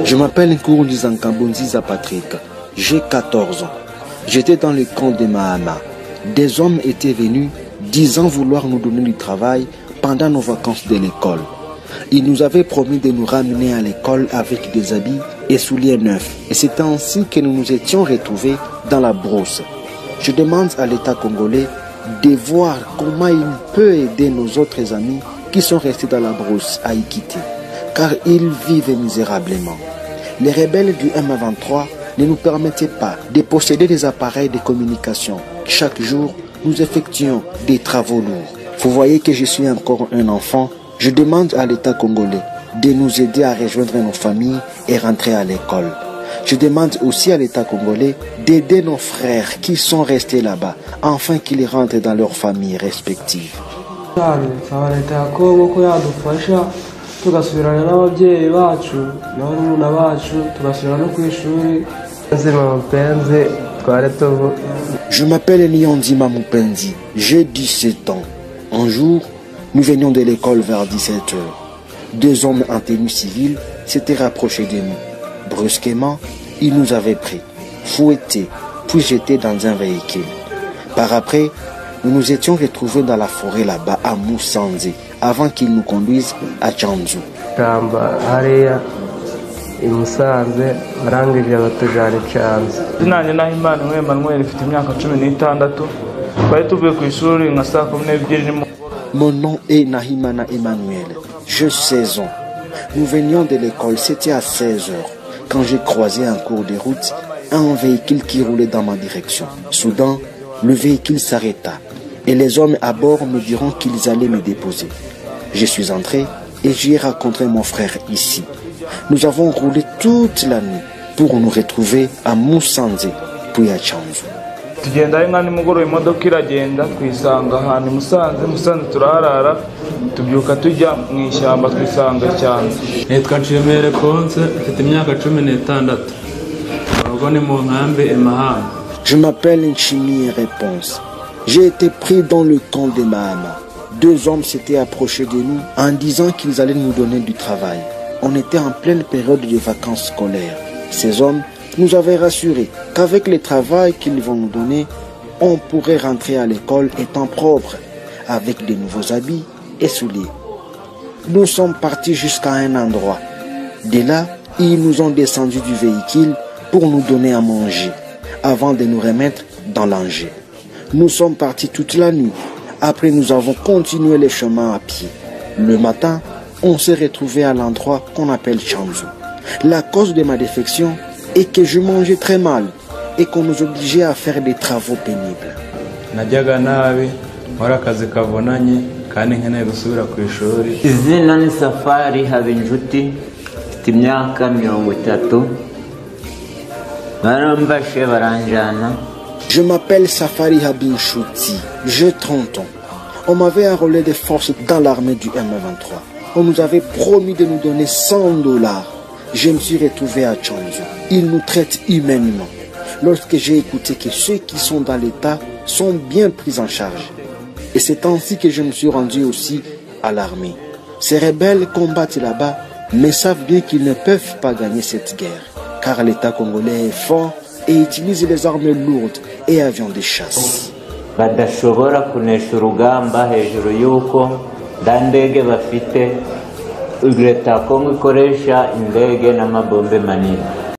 Je m'appelle Nkurunziza Nkambonziza Patrick. J'ai 14 ans. J'étais dans le camp de Mahama. Des hommes étaient venus disant vouloir nous donner du travail pendant nos vacances de l'école. Ils nous avaient promis de nous ramener à l'école avec des habits et souliers neufs. Et c'est ainsi que nous nous étions retrouvés dans la brousse. Je demande à l'État congolais de voir comment il peut aider nos autres amis qui sont restés dans la brousse à y quitter, car ils vivent misérablement. Les rebelles du M23 ne nous permettaient pas de posséder des appareils de communication. Chaque jour, nous effectuons des travaux lourds. Vous voyez que je suis encore un enfant. Je demande à l'État congolais de nous aider à rejoindre nos familles et rentrer à l'école. Je demande aussi à l'État congolais d'aider nos frères qui sont restés là-bas, afin qu'ils rentrent dans leurs familles respectives. Je m'appelle Nyonzima Mupenzi, j'ai 17 ans. Un jour, nous venions de l'école vers 17 h. Deux hommes en tenue civile s'étaient rapprochés de nous. Brusquement, ils nous avaient pris, fouettés, puis jetés dans un véhicule. Par après, nous nous étions retrouvés dans la forêt là-bas à Musanze, avant qu'ils nous conduisent à Tchanzu. Mon nom est Nahimana Emmanuel. J'ai 16 ans. Nous venions de l'école, c'était à 16 h, quand j'ai croisé en cours de route un véhicule qui roulait dans ma direction. Soudain, le véhicule s'arrêta et les hommes à bord me diront qu'ils allaient me déposer. Je suis entré et j'y ai rencontré mon frère ici. Nous avons roulé toute la nuit pour nous retrouver à Musanze, puis à Tchanzu. Je m'appelle Nchimi Réponse. J'ai été pris dans le camp de Mahama. Deux hommes s'étaient approchés de nous en disant qu'ils allaient nous donner du travail. On était en pleine période de vacances scolaires. Ces hommes nous avaient rassurés qu'avec le travail qu'ils vont nous donner, on pourrait rentrer à l'école étant propre, avec de nouveaux habits et souliers. Nous sommes partis jusqu'à un endroit. De là, ils nous ont descendus du véhicule pour nous donner à manger, avant de nous remettre dans l'Angers. Nous sommes partis toute la nuit. Après, nous avons continué le chemin à pied. Le matin, on s'est retrouvé à l'endroit qu'on appelle Tchanzu. La cause de ma défection est que je mangeais très mal et qu'on nous obligeait à faire des travaux pénibles. Izina ni Safari Habinjuti, mfite imyaka 30. Barambashe baranjana. Je m'appelle Safari Habinchuti, j'ai 30 ans. On m'avait enrôlé de force dans l'armée du M23. On nous avait promis de nous donner $100. Je me suis retrouvé à Tchanzu. Ils nous traitent humainement. Lorsque j'ai écouté que ceux qui sont dans l'État sont bien pris en charge. Et c'est ainsi que je me suis rendu aussi à l'armée. Ces rebelles combattent là-bas, mais savent bien qu'ils ne peuvent pas gagner cette guerre. Car l'État congolais est fort et utilise les armes lourdes et avions de chasse. Badashobora kunesha urugamba hejuru yuko ndandege bafite leta Kongo ikoresha indege n'amabombe manini.